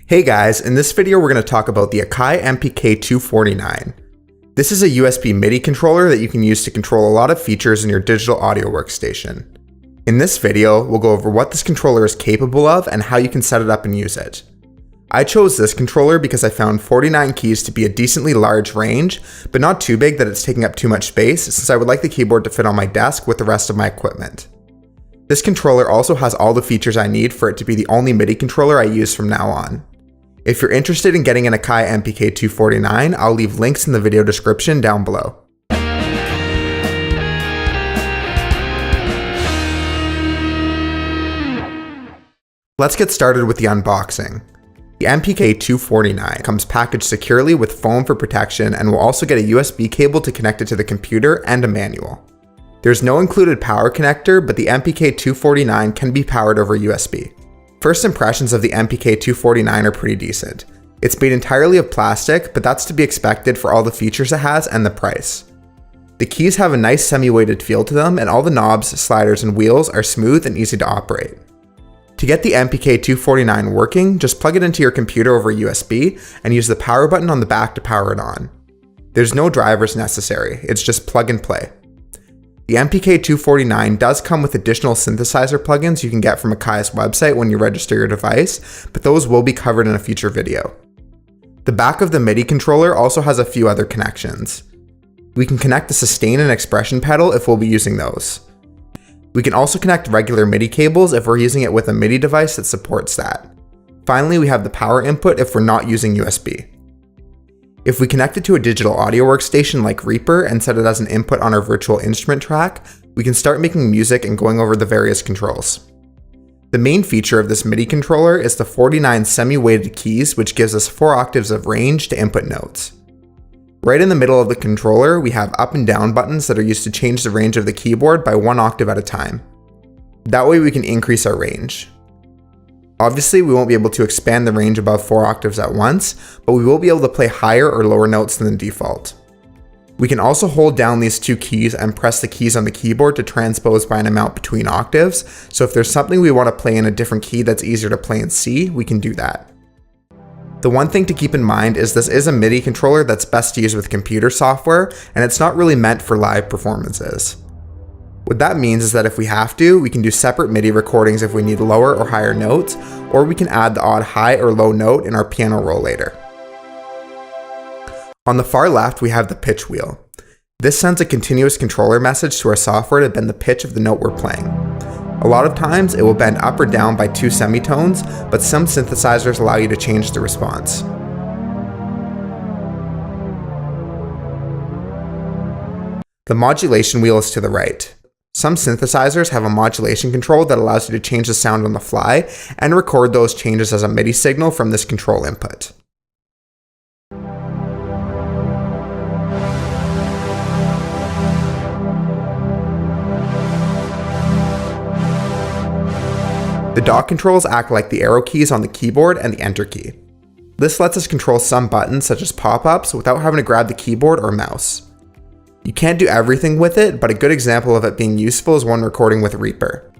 Hey guys, in this video we're going to talk about the Akai MPK249. This is a USB MIDI controller that you can use to control a lot of features in your digital audio workstation. In this video, we'll go over what this controller is capable of and how you can set it up and use it. I chose this controller because I found 49 keys to be a decently large range, but not too big that it's taking up too much space, since I would like the keyboard to fit on my desk with the rest of my equipment. This controller also has all the features I need for it to be the only MIDI controller I use from now on. If you're interested in getting an Akai MPK249, I'll leave links in the video description down below. Let's get started with the unboxing. The MPK249 comes packaged securely with foam for protection and will also get a USB cable to connect it to the computer and a manual. There's no included power connector, but the MPK249 can be powered over USB. First impressions of the MPK249 are pretty decent. It's made entirely of plastic, but that's to be expected for all the features it has and the price. The keys have a nice semi-weighted feel to them, and all the knobs, sliders, and wheels are smooth and easy to operate. To get the MPK249 working, just plug it into your computer over USB and use the power button on the back to power it on. There's no drivers necessary, it's just plug and play. The MPK249 does come with additional synthesizer plugins you can get from Akai's website when you register your device, but those will be covered in a future video. The back of the MIDI controller also has a few other connections. We can connect the sustain and expression pedal if we'll be using those. We can also connect regular MIDI cables if we're using it with a MIDI device that supports that. Finally, we have the power input if we're not using USB. If we connect it to a digital audio workstation like Reaper and set it as an input on our virtual instrument track, we can start making music and going over the various controls. The main feature of this MIDI controller is the 49 semi-weighted keys, which gives us 4 octaves of range to input notes. Right in the middle of the controller, we have up and down buttons that are used to change the range of the keyboard by 1 octave at a time. That way we can increase our range. Obviously, we won't be able to expand the range above 4 octaves at once, but we will be able to play higher or lower notes than the default. We can also hold down these 2 keys and press the keys on the keyboard to transpose by an amount between octaves, so if there's something we want to play in a different key that's easier to play in C, we can do that. The one thing to keep in mind is this is a MIDI controller that's best to use with computer software, and it's not really meant for live performances. What that means is that if we have to, we can do separate MIDI recordings if we need lower or higher notes, or we can add the odd high or low note in our piano roll later. On the far left, we have the pitch wheel. This sends a continuous controller message to our software to bend the pitch of the note we're playing. A lot of times, it will bend up or down by 2 semitones, but some synthesizers allow you to change the response. The modulation wheel is to the right. Some synthesizers have a modulation control that allows you to change the sound on the fly and record those changes as a MIDI signal from this control input. The dock controls act like the arrow keys on the keyboard and the enter key. This lets us control some buttons such as pop-ups without having to grab the keyboard or mouse. You can't do everything with it, but a good example of it being useful is one recording with Reaper.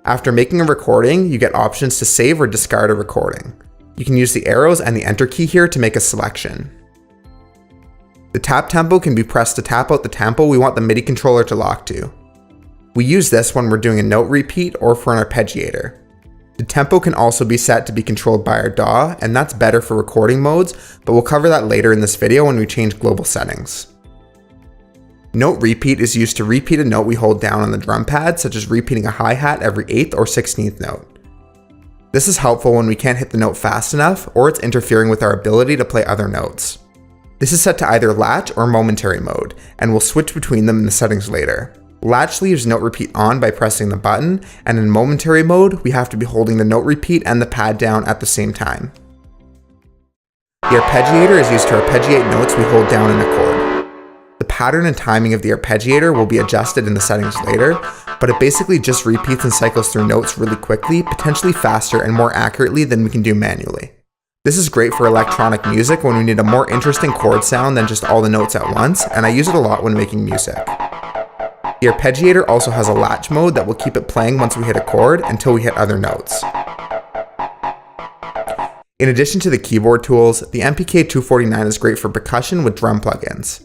After making a recording, you get options to save or discard a recording. You can use the arrows and the enter key here to make a selection. The tap tempo can be pressed to tap out the tempo we want the MIDI controller to lock to. We use this when we're doing a note repeat or for an arpeggiator. The tempo can also be set to be controlled by our DAW, and that's better for recording modes, but we'll cover that later in this video when we change global settings. Note repeat is used to repeat a note we hold down on the drum pad, such as repeating a hi-hat every 8th or 16th note. This is helpful when we can't hit the note fast enough, or it's interfering with our ability to play other notes. This is set to either latch or momentary mode, and we'll switch between them in the settings later. Latch leaves note repeat on by pressing the button, and in momentary mode, we have to be holding the note repeat and the pad down at the same time. The arpeggiator is used to arpeggiate notes we hold down in a chord. The pattern and timing of the arpeggiator will be adjusted in the settings later, but it basically just repeats and cycles through notes really quickly, potentially faster and more accurately than we can do manually. This is great for electronic music when we need a more interesting chord sound than just all the notes at once, and I use it a lot when making music. The arpeggiator also has a latch mode that will keep it playing once we hit a chord until we hit other notes. In addition to the keyboard tools, the MPK249 is great for percussion with drum plugins.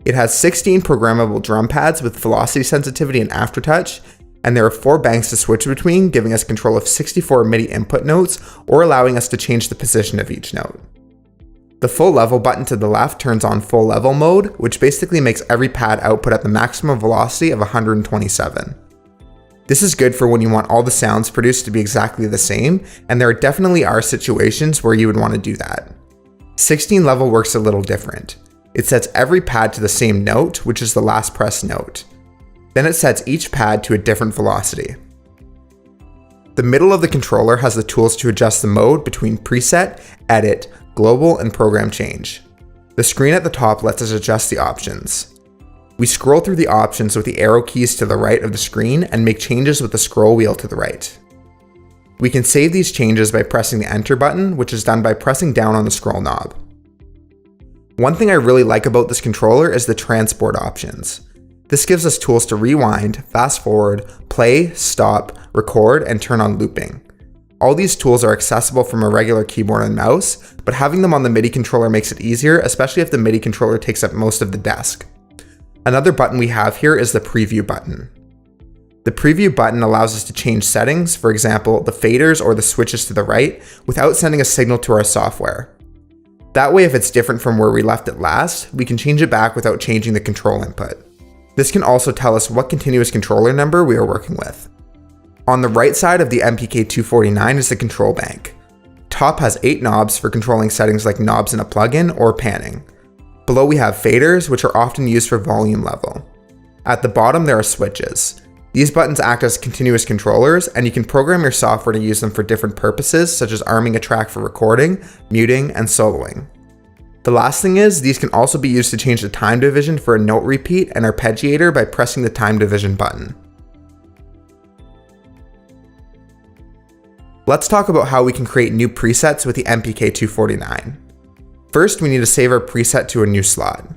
It has 16 programmable drum pads with velocity sensitivity and aftertouch, and there are 4 banks to switch between, giving us control of 64 MIDI input notes or allowing us to change the position of each note. The full level button to the left turns on full level mode, which basically makes every pad output at the maximum velocity of 127. This is good for when you want all the sounds produced to be exactly the same, and there definitely are situations where you would want to do that. 16 level works a little different. It sets every pad to the same note, which is the last pressed note. Then it sets each pad to a different velocity. The middle of the controller has the tools to adjust the mode between preset, edit, global, and program change. The screen at the top lets us adjust the options. We scroll through the options with the arrow keys to the right of the screen and make changes with the scroll wheel to the right. We can save these changes by pressing the enter button, which is done by pressing down on the scroll knob. One thing I really like about this controller is the transport options. This gives us tools to rewind, fast forward, play, stop, record, and turn on looping. All these tools are accessible from a regular keyboard and mouse, but having them on the MIDI controller makes it easier, especially if the MIDI controller takes up most of the desk. Another button we have here is the preview button. The preview button allows us to change settings, for example, the faders or the switches to the right, without sending a signal to our software. That way, if it's different from where we left it last, we can change it back without changing the control input. This can also tell us what continuous controller number we are working with. On the right side of the MPK249 is the control bank. Top has 8 knobs for controlling settings like knobs in a plugin or panning. Below we have faders, which are often used for volume level. At the bottom there are switches. These buttons act as continuous controllers, and you can program your software to use them for different purposes, such as arming a track for recording, muting, and soloing. The last thing is, these can also be used to change the time division for a note repeat and arpeggiator by pressing the time division button. Let's talk about how we can create new presets with the MPK249. First, we need to save our preset to a new slot.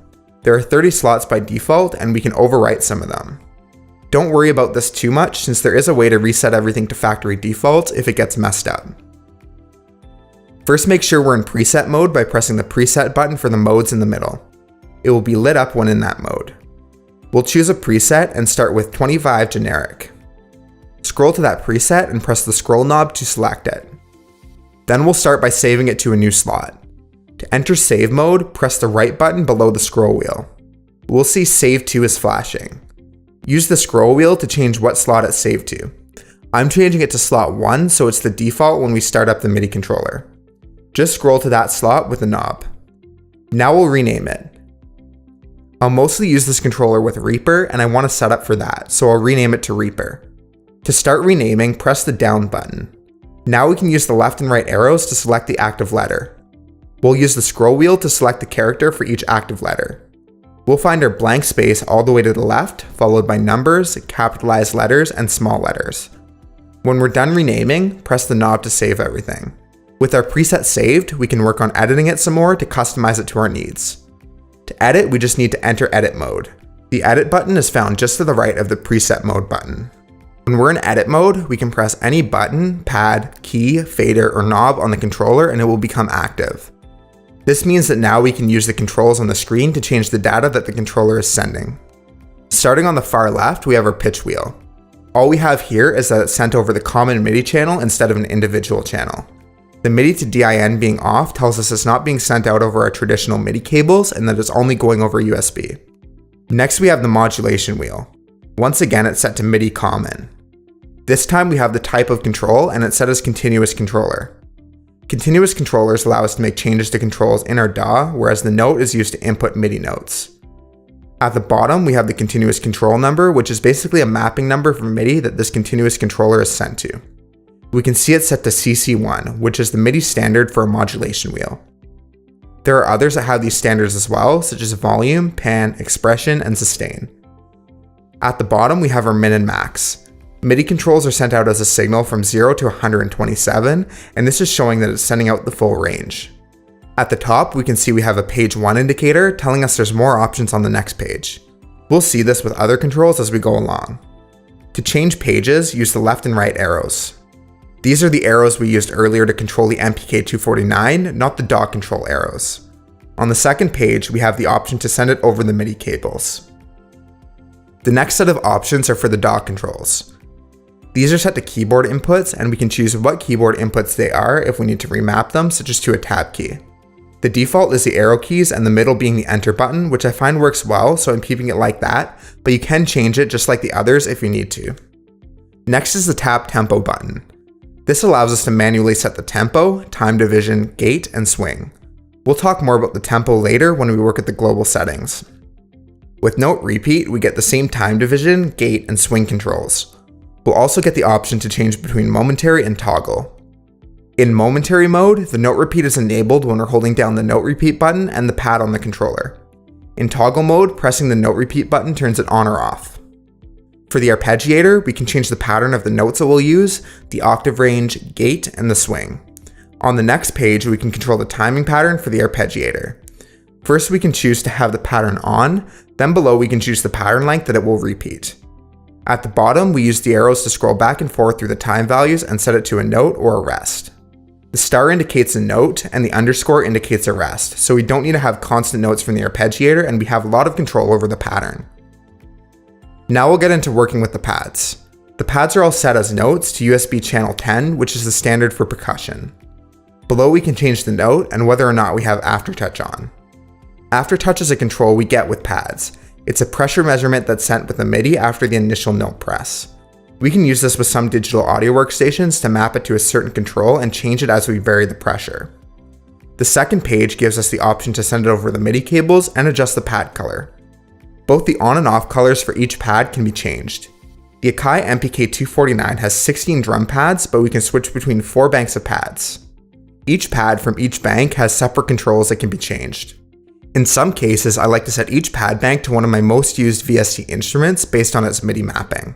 There are 30 slots by default, and we can overwrite some of them. Don't worry about this too much, since there is a way to reset everything to factory defaults if it gets messed up. First, make sure we're in preset mode by pressing the preset button for the modes in the middle. It will be lit up when in that mode. We'll choose a preset and start with 25 generic. Scroll to that preset and press the scroll knob to select it. Then we'll start by saving it to a new slot. To enter save mode, press the right button below the scroll wheel. We'll see Save To is flashing. Use the scroll wheel to change what slot it's saved to. I'm changing it to slot 1, so it's the default when we start up the MIDI controller. Just scroll to that slot with the knob. Now we'll rename it. I'll mostly use this controller with Reaper, and I want to set up for that, so I'll rename it to Reaper. To start renaming, press the down button. Now we can use the left and right arrows to select the active letter. We'll use the scroll wheel to select the character for each active letter. We'll find our blank space all the way to the left, followed by numbers, capitalized letters, and small letters. When we're done renaming, press the knob to save everything. With our preset saved, we can work on editing it some more to customize it to our needs. To edit, we just need to enter edit mode. The edit button is found just to the right of the preset mode button. When we're in edit mode, we can press any button, pad, key, fader, or knob on the controller and it will become active. This means that now we can use the controls on the screen to change the data that the controller is sending. Starting on the far left, we have our pitch wheel. All we have here is that it's sent over the common MIDI channel instead of an individual channel. The MIDI to DIN being off tells us it's not being sent out over our traditional MIDI cables and that it's only going over USB. Next, we have the modulation wheel. Once again, it's set to MIDI common. This time we have the type of control and it's set as continuous controller. Continuous controllers allow us to make changes to controls in our DAW, whereas the note is used to input MIDI notes. At the bottom, we have the continuous control number, which is basically a mapping number for MIDI that this continuous controller is sent to. We can see it set to CC1, which is the MIDI standard for a modulation wheel. There are others that have these standards as well, such as volume, pan, expression, and sustain. At the bottom, we have our min and max. MIDI controls are sent out as a signal from 0 to 127, and this is showing that it's sending out the full range. At the top, we can see we have a page 1 indicator telling us there's more options on the next page. We'll see this with other controls as we go along. To change pages, use the left and right arrows. These are the arrows we used earlier to control the MPK249, not the dot control arrows. On the second page, we have the option to send it over the MIDI cables. The next set of options are for the dot controls. These are set to keyboard inputs, and we can choose what keyboard inputs they are if we need to remap them, such as to a tab key. The default is the arrow keys and the middle being the enter button, which I find works well, so I'm keeping it like that, but you can change it just like the others if you need to. Next is the tap tempo button. This allows us to manually set the tempo, time division, gate, and swing. We'll talk more about the tempo later when we work at the global settings. With note repeat, we get the same time division, gate, and swing controls. We'll also get the option to change between momentary and toggle. In momentary mode, the note repeat is enabled when we're holding down the note repeat button and the pad on the controller. In toggle mode, pressing the note repeat button turns it on or off. For the arpeggiator, we can change the pattern of the notes that we'll use, the octave range, gate, and the swing. On the next page, we can control the timing pattern for the arpeggiator. First, we can choose to have the pattern on, then below we can choose the pattern length that it will repeat. At the bottom, we use the arrows to scroll back and forth through the time values and set it to a note or a rest. The star indicates a note and the underscore indicates a rest, so we don't need to have constant notes from the arpeggiator and we have a lot of control over the pattern. Now we'll get into working with the pads. The pads are all set as notes to USB channel 10, which is the standard for percussion. Below we can change the note and whether or not we have aftertouch on. Aftertouch is a control we get with pads. It's a pressure measurement that's sent with a MIDI after the initial note press. We can use this with some digital audio workstations to map it to a certain control and change it as we vary the pressure. The second page gives us the option to send it over the MIDI cables and adjust the pad color. Both the on and off colors for each pad can be changed. The Akai MPK249 has 16 drum pads, but we can switch between 4 banks of pads. Each pad from each bank has separate controls that can be changed. In some cases, I like to set each pad bank to one of my most used VST instruments based on its MIDI mapping.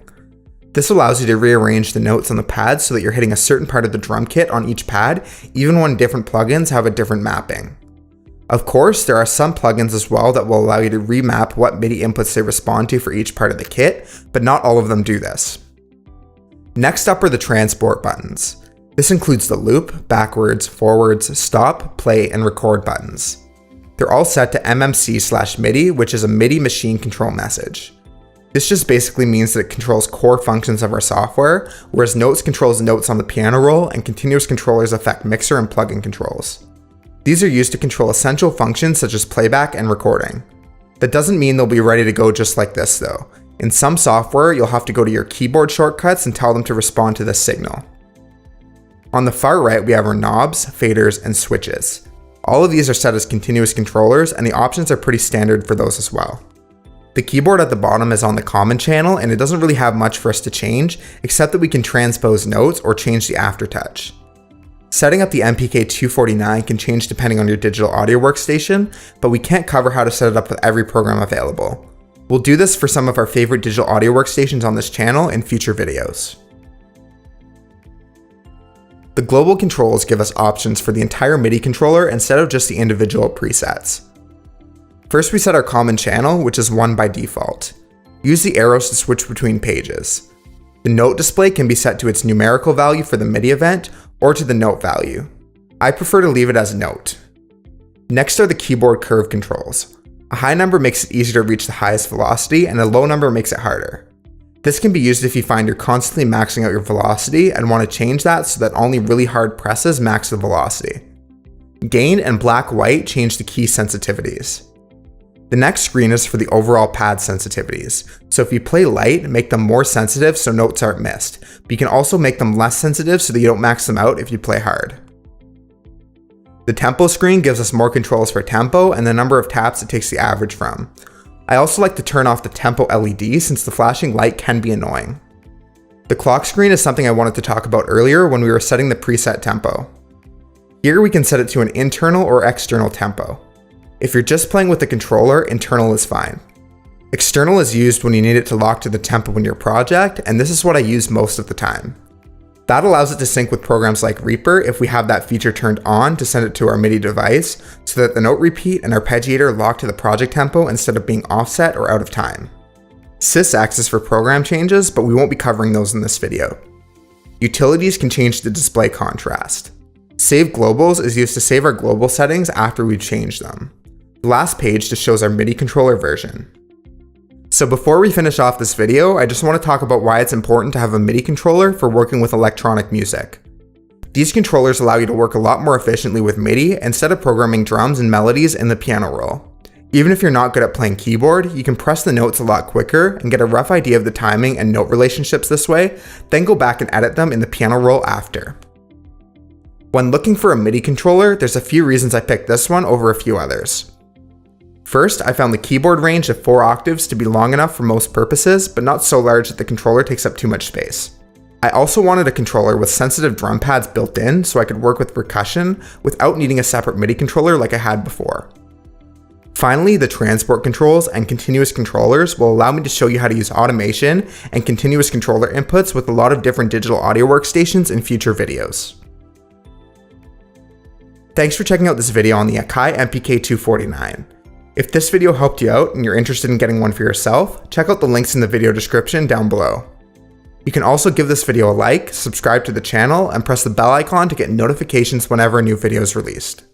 This allows you to rearrange the notes on the pad so that you're hitting a certain part of the drum kit on each pad, even when different plugins have a different mapping. Of course, there are some plugins as well that will allow you to remap what MIDI inputs they respond to for each part of the kit, but not all of them do this. Next up are the transport buttons. This includes the loop, backwards, forwards, stop, play, and record buttons. They're all set to MMC/MIDI, which is a MIDI machine control message. This just basically means that it controls core functions of our software, whereas notes controls notes on the piano roll and continuous controllers affect mixer and plugin controls. These are used to control essential functions such as playback and recording. That doesn't mean they'll be ready to go just like this though. In some software, you'll have to go to your keyboard shortcuts and tell them to respond to this signal. On the far right, we have our knobs, faders, and switches. All of these are set as continuous controllers, and the options are pretty standard for those as well. The keyboard at the bottom is on the common channel, and it doesn't really have much for us to change, except that we can transpose notes or change the aftertouch. Setting up the MPK249 can change depending on your digital audio workstation, but we can't cover how to set it up with every program available. We'll do this for some of our favorite digital audio workstations on this channel in future videos. The global controls give us options for the entire MIDI controller instead of just the individual presets. First, we set our common channel, which is 1 by default. Use the arrows to switch between pages. The note display can be set to its numerical value for the MIDI event or to the note value. I prefer to leave it as note. Next are the keyboard curve controls. A high number makes it easier to reach the highest velocity, and a low number makes it harder. This can be used if you find you're constantly maxing out your velocity and want to change that so that only really hard presses max the velocity. Gain and black-white change the key sensitivities. The next screen is for the overall pad sensitivities, so if you play light, make them more sensitive so notes aren't missed, but you can also make them less sensitive so that you don't max them out if you play hard. The tempo screen gives us more controls for tempo and the number of taps it takes the average from. I also like to turn off the tempo LED since the flashing light can be annoying. The clock screen is something I wanted to talk about earlier when we were setting the preset tempo. Here we can set it to an internal or external tempo. If you're just playing with the controller, internal is fine. External is used when you need it to lock to the tempo in your project, and this is what I use most of the time. That allows it to sync with programs like Reaper if we have that feature turned on to send it to our MIDI device so that the note repeat and arpeggiator lock to the project tempo instead of being offset or out of time. SysX is for program changes, but we won't be covering those in this video. Utilities can change the display contrast. Save globals is used to save our global settings after we've changed them. The last page just shows our MIDI controller version. So before we finish off this video, I just want to talk about why it's important to have a MIDI controller for working with electronic music. These controllers allow you to work a lot more efficiently with MIDI instead of programming drums and melodies in the piano roll. Even if you're not good at playing keyboard, you can press the notes a lot quicker and get a rough idea of the timing and note relationships this way, then go back and edit them in the piano roll after. When looking for a MIDI controller, there's a few reasons I picked this one over a few others. First, I found the keyboard range of 4 octaves to be long enough for most purposes, but not so large that the controller takes up too much space. I also wanted a controller with sensitive drum pads built in so I could work with percussion without needing a separate MIDI controller like I had before. Finally, the transport controls and continuous controllers will allow me to show you how to use automation and continuous controller inputs with a lot of different digital audio workstations in future videos. Thanks for checking out this video on the Akai MPK249. If this video helped you out and you're interested in getting one for yourself, check out the links in the video description down below. You can also give this video a like, subscribe to the channel, and press the bell icon to get notifications whenever a new video is released.